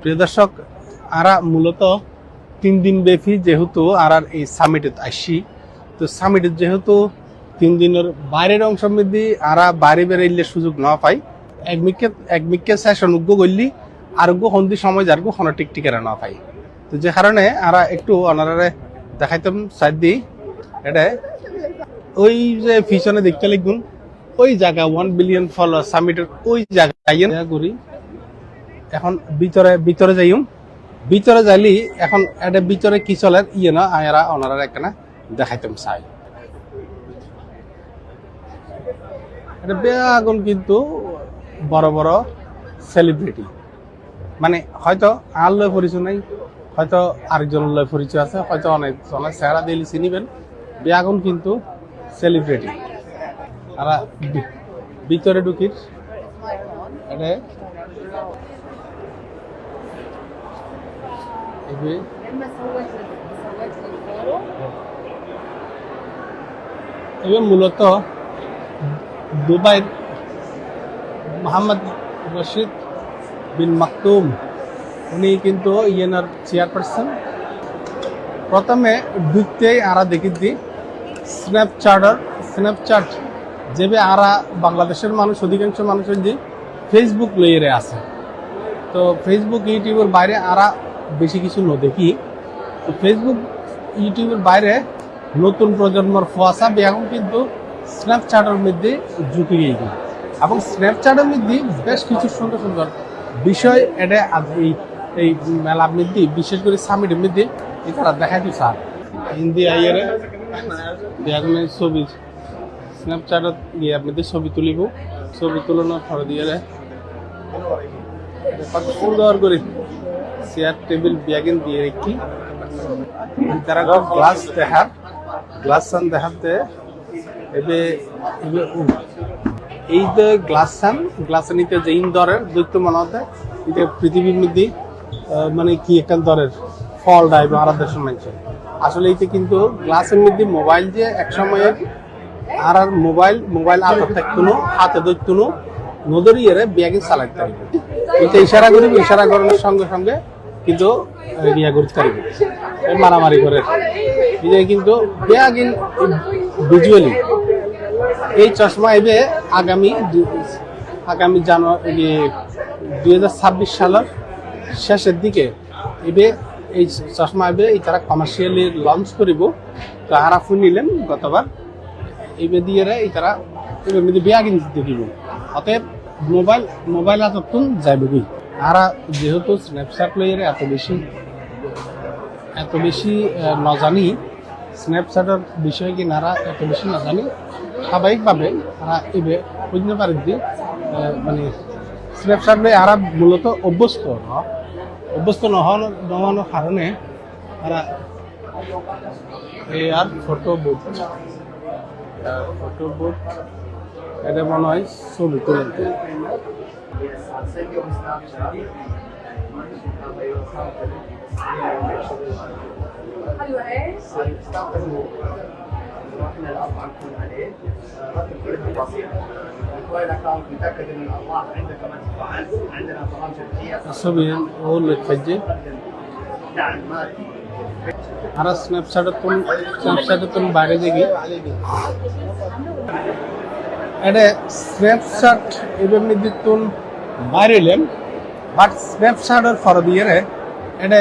প্রিয় দর্শক, আরা মূলত 3 দিন ব্যাপী যেহেতু আর এই সামিটে আসছি, তো সামিটে যেহেতু 3 দিনের বাইরের অংশ মধ্যে আরা বাইরে বেরোইলে সুযোগ না পাই, একমিকে সেশন উগ্র করলি আরোগ্য সন্ধি সময় যারগো কোনো টিকটিকেরা না পাই। তো যে কারণে আরা একটু অনারারে দেখাইতাম সাইড দিই। এটা ওই যে পিছনে দেখতে লিখুন, ওই জায়গা 1 বিলিয়ন ফলোয়ার সামিটের ওই জায়গায় করি। এখন ভিতরে যাইম, ভিতরে যাইলি এখন এটা ভিতরে কি চলে ইয়ে না আয়ারা ওনারা এখানে দেখাইতাম চাই। এটা বেয়াগুন কিন্তু বড় বড় সেলিব্রিটি, মানে হয়তো আর লয় পরিচয় নাই, হয়তো আরেকজনের লয় পরিচয় আছে, হয়তো অনেক চেহারা দিলি চিনিবেন। বেয়াগুন কিন্তু সেলিব্রিটি। আর ভিতরে ঢুকির এটা এবার মূলত দুবাইয়ের মোহাম্মদ রশিদ বিন মাকতুম, উনি কিন্তু ইয়েনার চেয়ারপারসন। প্রথমে ঢুকতেই আরা দেখি দিই স্ন্যাপচ্যাট যেবে আরা বাংলাদেশের মানুষ অধিকাংশ মানুষের যে ফেসবুক লইয়ে আছে। তো ফেসবুক ইউটিউবের বাইরে আরা বেশি কিছু ন দেখি। তো ফেসবুক ইউটিউবের বাইরে নতুন প্রজন্মর ফোয়াশা এখন কিন্তু স্ন্যাপচ্যাটের মধ্যে ঝুঁকি গিয়ে এবং স্ন্যাপচ্যাটের মধ্যে বেশ কিছু সুন্দর সুন্দর বিষয় এটা এই মেলার মধ্যে, বিশেষ করে সামিটের মধ্যে তারা দেখাইতে চান। হিন্দি আইয়ারে বেগুনের ছবি স্ন্যাপচ্যাটত গিয়ে মধ্যে ছবি তুলিব, ছবি তুলানোর পরে দিয়ে কত সুন্দর করে চেয়ার টেবিল ব্যাগিন দিয়ে রেখি। তারা গ্লাস দেখাতে এবে এই যে গ্লাস নিতে যে ইন্দরের দৈত্য মনে হতে এটা পৃথিবীর মধ্যে মানে কি একটা দরের ফল ডাইব আরাদের সময় আসলে এইটা কিন্তু গ্লাসের মধ্যে মোবাইল যে এক সময়ে আর মোবাইল আতর থাকতো না, হাতে ধরতো না, নদরি এর ব্যাগিং চালাইতে পারবে। এটা ইশারা করানোর সঙ্গে সঙ্গে কিন্তু ইয়া করতে পারবে, মারামারি করে। এটা কিন্তু ব্যাগিং ভিজুয়ালি এই চশমা এবে আগামী জানুয়ারি 2026 সালের শেষের দিকে এবে এই চশমা এবে তারা কমার্শিয়ালি লঞ্চ করিব। তো আরা ফোন নিলেন গতবার এবে দিয়ে তারা এবার মধ্যে ব্যাগিং দেখিব। অতএব মোবাইল এতক্ষণ যাইবই। আর যেহেতু স্ন্যাপচ্যাট লইয়ে এত বেশি নজানি, স্ন্যাপচ্যাটের বিষয়ে কি নারা এত বেশি নজানি, স্বাভাবিকভাবে তারা এবে বুঝতে পারে যে মানে স্ন্যাপচ্যাট লই আর মূলত অভ্যস্ত নহওয়ানোর কারণে তারা এই আর ফটো বুথ এটা মনে হয় ছবি তুলতে। ছবি ও লেখা আর স্ন্যাপচ্যাটের বাইরে দেখি এটা স্ন্যাপচ্যাট এবার নিদিতুন বাইরে এলেন, বাট স্ন্যাপচ্যাটের ফর দিয়ে এটা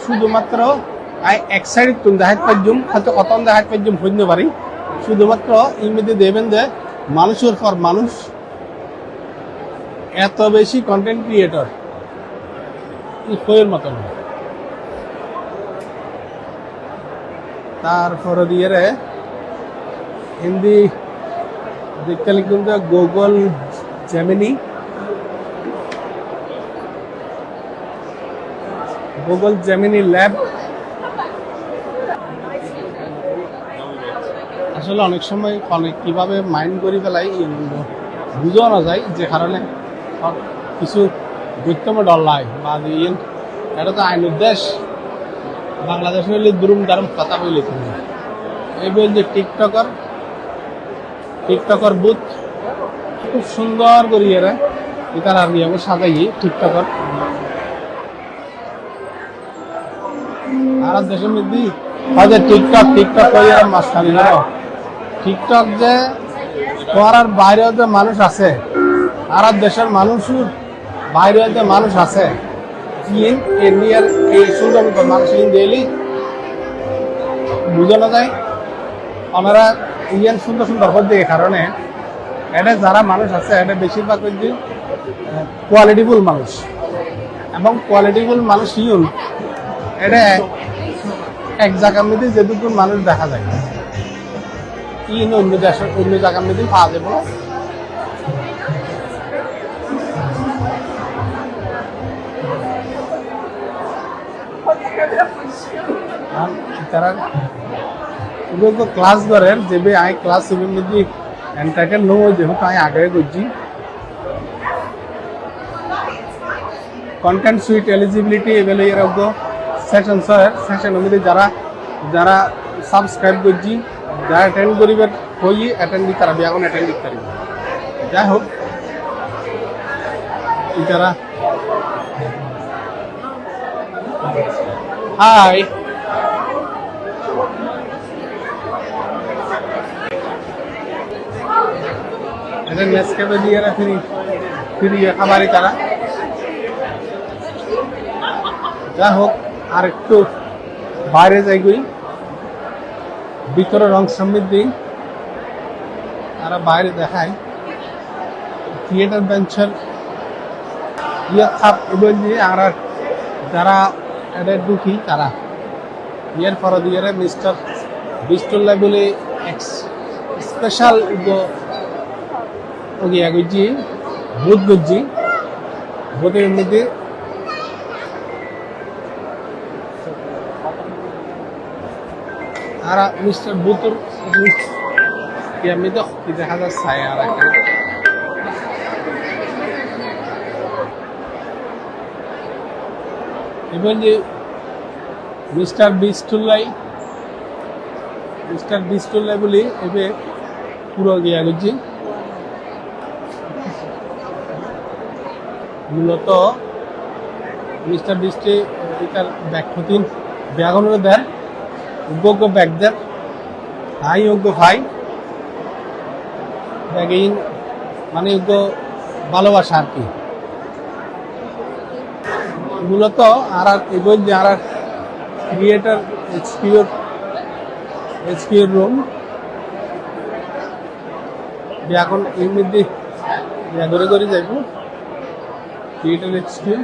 শুধুমাত্র এক সাইড তুমি দেখাতে পারজুম, হয়তো অতন দেখাতে পারজুম হইতে পারি। শুধুমাত্র ইমেজে দেবেন যে মানুষের পর মানুষ এত বেশি কন্টেন্ট ক্রিয়েটর মতন। তারপরে দিয়ে হিন্দি দেখতে লিখুন যে গুগল জেমিনি ল্যাব। আসলে অনেক সময় কিভাবে মাইন্ড করে ফেলাই বুঝাও না যায়, যে কারণে কিছু দেখতে ডর লাগে বা এটা তো আইনের দেশ। বাংলাদেশ হইলে দুরুম দারুম কথা বলে তুমি এই বল যে টিকটকার বুথ খুব সুন্দর করি এরা আর সাজাই টিকটকার আর দেশের মধ্যে হয়তো টিকটক টিকটক করে মাঝখানে টিকটক যে করার বাইরেও যে মানুষ আছে আর দেশের মানুষের বাইরেও যে মানুষ আছে চীন ইন্ডিয়ার এই সুন্দর মানুষ ডেইলি বোঝানো যায় আমরা ইন্ডিয়ান সুন্দর সুন্দর হচ্ছে এই কারণে এটা যারা মানুষ আছে এটা বেশিরভাগ হচ্ছে কোয়ালিটিফুল মানুষ এবং কোয়ালিটিফুল মানুষ ইউন এটা এক জায়গার মধ্যে যেটুকু মানুষ দেখা যায় ইন অন্য দেশের অন্য জায়গার মধ্যে পাওয়া যাবে তারা ক্লাস করেন যে আই ক্লাস সেভেন মধ্যে এন্টারটেন নো যেহেতু আমি আগে করছি কন্টেন্ট সুইট এলিজিবিলিটি এগুলো এরকম সেশন সেশন মধ্যে যারা যারা সাবস্ক্রাইব করছি যারা অ্যাটেন্ড করিবে হই অ্যাটেন্ড দিতে পারবে এখন অ্যাটেন্ড দিতে পারবে যাই হোক যারা হাই এটা নেসকেপে দিয়ে ফিরি খাবারই তারা যা হোক আর একটু বাইরে যাইগুই ভিতরের অংশ সমৃদ্ধি আর বাইরে দেখায় থিয়েটার বেঞ্চের থাপ এবং আর যারা এটা দুঃখী তারা ইয়ের পর দিয়ে মিস্টার বিস্টুল্লাহ বলে স্পেশাল গিয়া গুজি ভূত গুজি ভূতের মধ্যে আর মিস্টার বুতুর আমি তো দেখা যাচ্ছে আর এবং যে মিস্টার বিস্টুল্লাই বলি এবে পুরো গিয়া গুজি মূলত মিস্টার বিস্টে এটার ব্যাখ্যতিন ব্যাগনের দেন যোগ্য ব্যাগ দেন হাই যোগ্য ভাই ব্যাগিন মানে যোগ্য ভালোবাসা আর কি মূলত আর এবার যে আর ক্রিয়েটার এক্সপিওর রুম এখন এর মধ্যে ঘুরে ঘুরে যাইব ক্রিয়েটার এক্সপিওর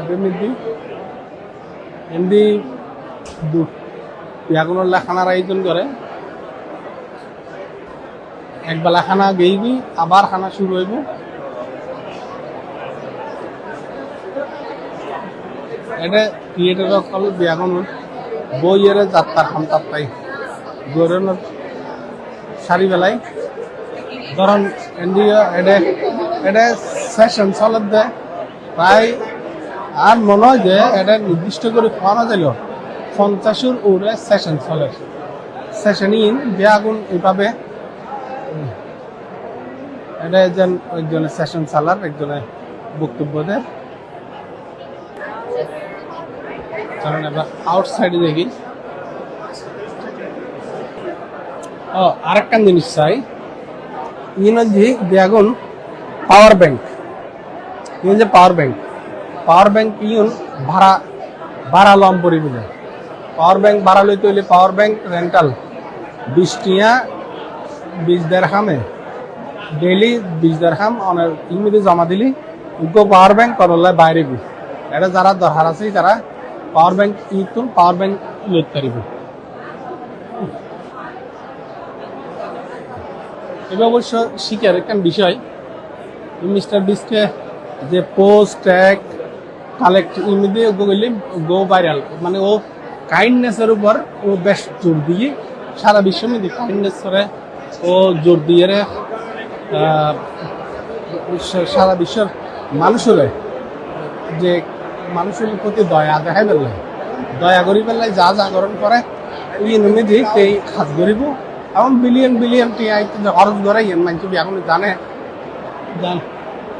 এর মধ্যে এমনি এখনো খানার আয়োজন করে একবেলা খানা গেইবি আবার খানা শুরু হইব এটা ক্রিয়েটার সকল এখন বইয়ের যাত্রার খামতাই গৌরনের সারি বেলায় ধরুন এটা সেশন চলত দেয় প্রায় আর মনে হয় যে এটা নির্দিষ্ট করে খাওয়ানো যাইল 50-এর উপরে সেশন চলে সেশন ইন যে আগুন এইভাবে এটা একজনের সেশন চালার একজনের বক্তব্য দেয় কারণ এবার আউটসাইডে দেখি আরেকটা জিনিস চাই যে বেগুন পাওয়ার ব্যাংক যে পাওয়ার ব্যাংক ইউন ভাড়া লম পড়ি বলে পাওয়ার ব্যাংক ভাড়া লইতে হইলে পাওয়ার ব্যাংক রেন্টাল 20 টিয়া 20 দেড়হামে ডেইলি 20 দেড়হাম অনেক ইমিডিয়েট জমা দিলি পাওয়ার ব্যাংক করলে বাইরে বি এটা যারা দরকার আছে তারা পাওয়ার ব্যাংক ইতুন পাওয়ার ব্যাংক লইতে পারিব এটা অবশ্য শিকার একটা বিষয় মিস্টার বিস্টে যে post tag collect immediately go viral মানে ও কাইন্ডনেসের উপর ও বেশ জোর দিয়ে সারা বিশ্ব মধ্যে কাইন্ডনেসরে ও জোর দিয়ে সারা বিশ্বের মানুষের যে মানুষের প্রতি দয়া দেখাই পেলাই দয়া করি পেলাই যা জাগরণ করে ওই নিমিদি সেই হাত ধরিব এবং বিলিয়ন টিয়া খরচ করে মানুষ এখন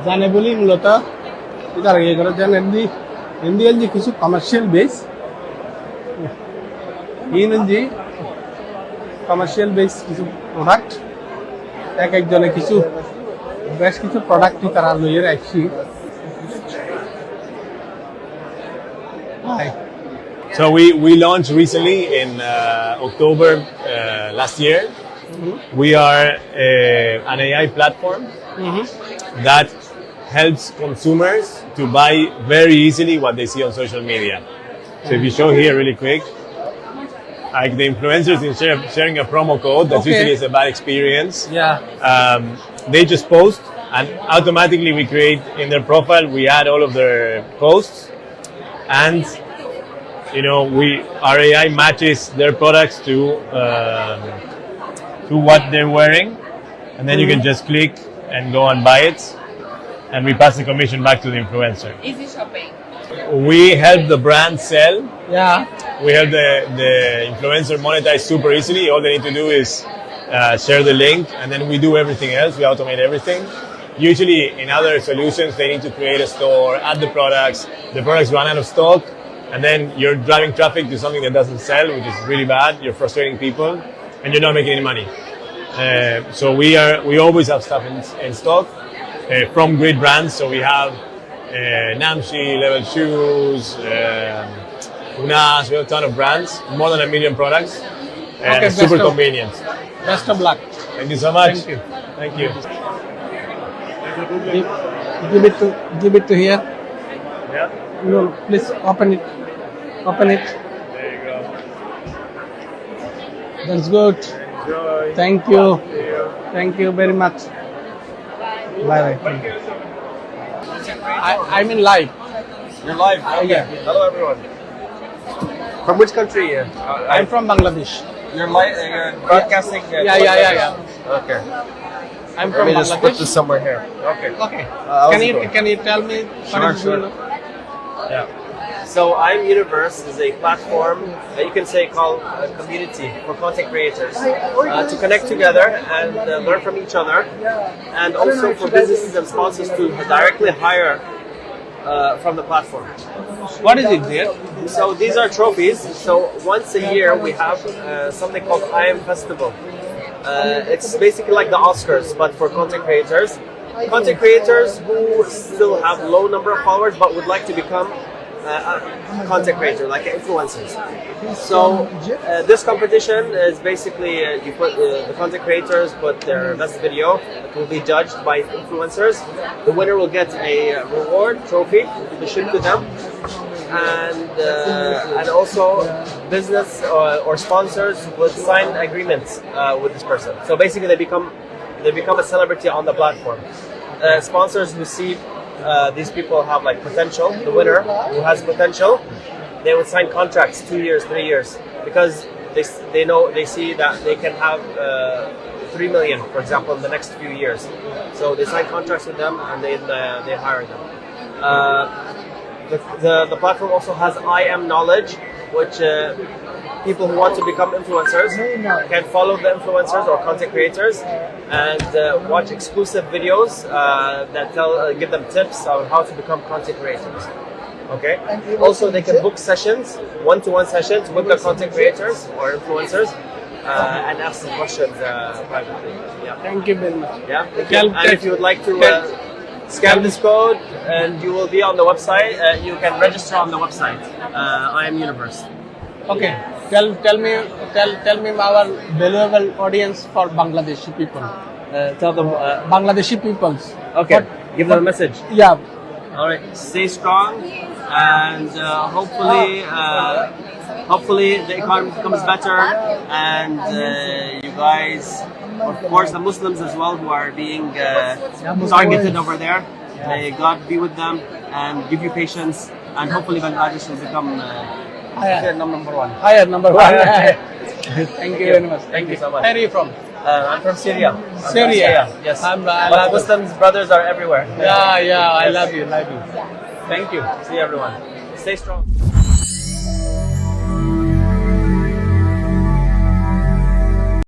জানে বলি মূলত তারা ইয়ে করে জানেন ইন্ডিয়ান যে কিছু কমার্শিয়াল বেস ইউনিয়ন যে কমার্শিয়াল বেস কিছু প্রোডাক্ট এক একজনে কিছু বেশ কিছু প্রোডাক্টই তারা লইয়ে রাখছি। So we launched recently in October last year. We are an AI platform that helps consumers to buy very easily what they see on social media. So if you show here really quick, like the influencers instead of sharing a promo code that Okay. usually is a bad experience, Yeah. they just post and automatically we create in their profile, we add all of their posts and you know, our AI matches their products to what they're wearing, and then you can just click and go and buy it, and we pass the commission back to the influencer. Easy shopping. We help the brand sell. Yeah. We help the influencer monetize super easily. All they need to do is share the link, and then we do everything else. We automate everything. Usually, in other solutions, they need to create a store, add the products run out of stock, and then you're driving traffic to something that doesn't sell, which is really bad. You're frustrating people, and you're not making any money. So we always have stuff in stock from great brands. So we have Namshi, Level Shoes, Unas. We have a ton of brands, more than 1 million products, and Okay, it's super best of- convenient. Best of luck. Thank you so much. Thank you. Thank you. Give it to here. Yeah. No, please open it. Open it. There you go. That's good. Enjoy. Thank you. See you. Thank you very much. Bye bye. I'm in live. You're live. Yeah. Hello, everyone. From which country? I'm from Bangladesh. You're live. You're broadcasting. Yeah. Okay. I'm Let from me just put Bangladesh. this somewhere here. Okay. Okay. how's Can it you going? can you tell me what Sure, is sure. going on? Yeah. So I'm Universe is a platform that you can say called a community for content creators to connect together and learn from each other, and also for businesses and sponsors to directly hire from the platform. What is it there? So these are trophies. So once a year we have something called I Am Festival. It's basically like the Oscars, but for content creators. Content creators who still have low number of followers but would like to become a content creator, like influencers. So this competition is basically you put the content creators put their best video. It will be judged by influencers. The winner will get a reward trophy to be shipped to them, and also business or sponsors would sign agreements with this person. So basically, they become a celebrity on the platform. Sponsors who see these people have like potential, the winner who has potential, they would sign contracts 2 years, 3 years, because they see that they can have 3 million, for example, in the next few years. So they sign contracts with them and they hire them. The platform also has I Am Knowledge, which people who want to become influencers can follow the influencers or content creators and watch exclusive videos that give them tips on how to become content creators. Okay. Also, they can book sessions, one-to-one sessions with the content creators or influencers, and ask some questions privately. Yeah. Thank you very much. Yeah. And if you would like to scan this code, and you will be on the website. You can register on the website. I Am Universe. Okay. Tell me our valuable audience for Bangladeshi people. Tell them. Bangladeshi peoples. Okay. Give them a message. Yeah. All right. Stay strong, and hopefully the economy becomes better, and you guys, of course, the Muslims as well who are being targeted over there. May God be with them and give you patience, and hopefully Bangladesh will become number one. Higher number one. Thank you very much. Thank you so much. Where are you from? I'm from Syria. Syria. Yes. I But love Muslims brothers are everywhere. Yeah. I love you. Thank you. See you, everyone. Stay strong.